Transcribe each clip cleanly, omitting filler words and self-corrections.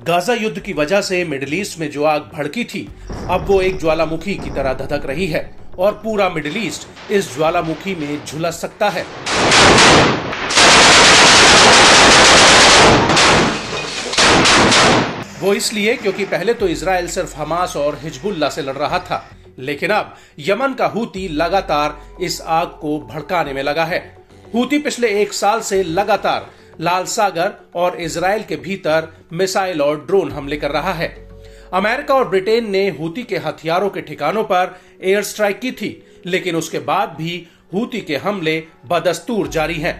Gaza युद्ध की वजह से मिडिल ईस्ट में जो आग भड़की थी, अब वो एक ज्वालामुखी की तरह धधक रही है और पूरा मिडिल ईस्ट इस ज्वालामुखी में झुलस सकता है। वो इसलिए क्योंकि पहले तो इजराइल सिर्फ हमास और हिजबुल्लाह से लड़ रहा था, लेकिन अब यमन का हूती लगातार इस आग को भड़काने में लगा है। हूती पिछले 1 साल से लगातार लाल सागर और इजराइल के भीतर मिसाइल और ड्रोन हमले कर रहा है। अमेरिका और ब्रिटेन ने हूती के हथियारों के ठिकानों पर एयर स्ट्राइक की थी, लेकिन उसके बाद भी हूती के हमले बदस्तूर जारी हैं।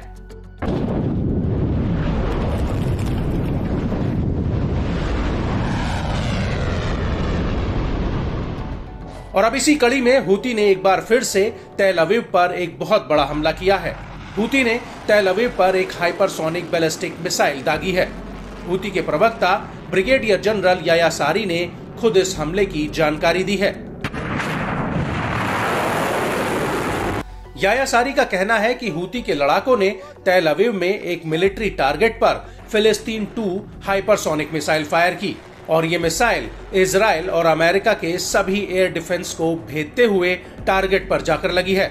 और अब इसी कड़ी में हूती ने एक बार फिर से तेल अवीव पर एक बहुत बड़ा हमला किया है। हूती ने तेल अवीव पर एक हाइपरसोनिक बैलिस्टिक मिसाइल दागी है। हूती के प्रवक्ता ब्रिगेडियर जनरल याया सारी ने खुद इस हमले की जानकारी दी है। याया सारी का कहना है कि हूती के लड़ाकों ने तेल अवीव में एक मिलिट्री टारगेट पर फिलिस्तीन 2 हाइपरसोनिक मिसाइल फायर की और ये मिसाइल इजराइल और अमेरिका के सभी एयर डिफेंस को भेदते हुए टारगेट पर जाकर लगी है।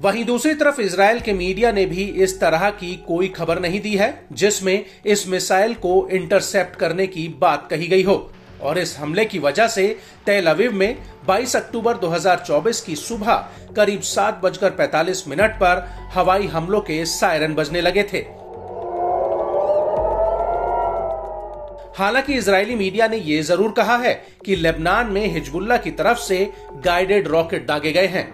वहीं दूसरी तरफ इजराइल के मीडिया ने भी इस तरह की कोई खबर नहीं दी है जिसमें इस मिसाइल को इंटरसेप्ट करने की बात कही गई हो। और इस हमले की वजह से तेल अवीव में 22 अक्टूबर 2024 की सुबह करीब 7:45 पर हवाई हमलों के सायरन बजने लगे थे। हालांकि इजरायली मीडिया ने यह जरूर कहा है कि लेबनान में हिजबुल्लाह की तरफ से गाइडेड रॉकेट दागे गए हैं।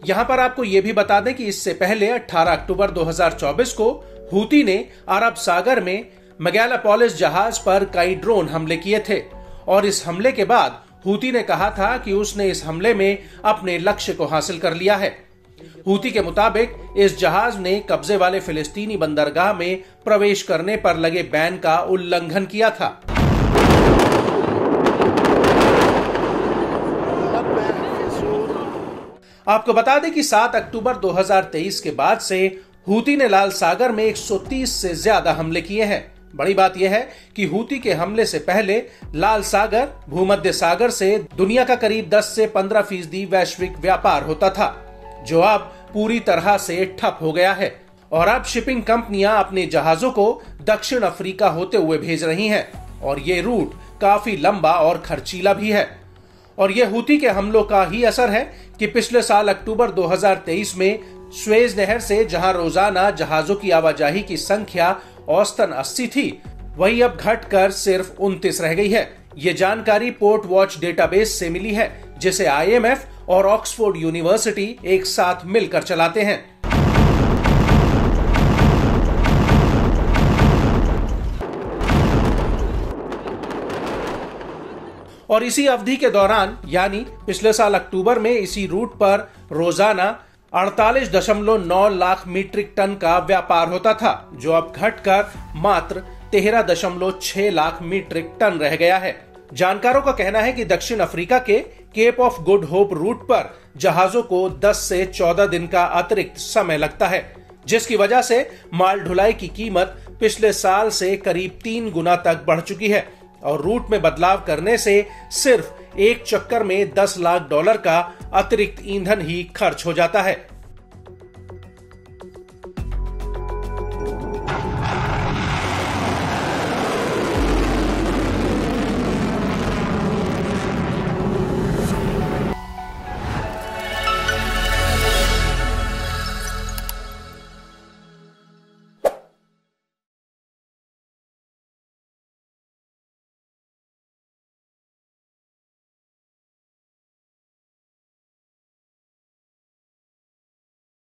यहां पर आपको यह भी बता दें कि इससे पहले 18 अक्टूबर 2024 को हूती ने अरब सागर में मेगालोपोलिस जहाज पर कई ड्रोन हमले किए थे और इस हमले के बाद हूती ने कहा था कि उसने इस हमले में अपने लक्ष्य को हासिल कर लिया है। हूती के मुताबिक इस जहाज ने कब्जे वाले फिलिस्तीनी बंदरगाह में प्रवेश करने पर लगे बैन का उल्लंघन किया था। आपको बता दें कि 7 अक्टूबर 2023 के बाद से हूती ने लाल सागर में 130 से ज्यादा हमले किए हैं। बड़ी बात यह है कि हूती के हमले से पहले लाल सागर भूमध्य सागर से दुनिया का करीब 10 से 15% वैश्विक व्यापार होता था, जो अब पूरी तरह से ठप हो गया है। और अब शिपिंग कंपनियां अपने जहाजों को दक्षिण अफ्रीका होते हुए भेज रही हैं और ये रूट काफी लंबा और खर्चीला भी है। और यह हूती के हमलों का ही असर है कि पिछले साल अक्टूबर 2023 में स्वेज नहर से जहां रोजाना जहाजों की आवाजाही की संख्या औसतन 80 थी, वही अब घटकर सिर्फ 29 रह गई है। ये जानकारी पोर्ट वॉच डेटाबेस से मिली है, जिसे IMF और ऑक्सफोर्ड यूनिवर्सिटी एक साथ मिलकर चलाते हैं। और इसी अवधि के दौरान यानी पिछले साल अक्टूबर में इसी रूट पर रोजाना 48.9 लाख मीट्रिक टन का व्यापार होता था, जो अब घटकर मात्र 13.6 लाख मीट्रिक टन रह गया है। जानकारों का कहना है कि दक्षिण अफ्रीका के Cape of Good Hope route पर जहाजों को 10 से 14 दिन का अतिरिक्त समय लगता है, जिसकी वजह से माल ढुलाई की कीमत पिछले साल से करीब 3 गुना तक बढ़ चुकी है और रूट में बदलाव करने से सिर्फ एक चक्कर में $10 लाख का अतिरिक्त ईंधन ही खर्च हो जाता है।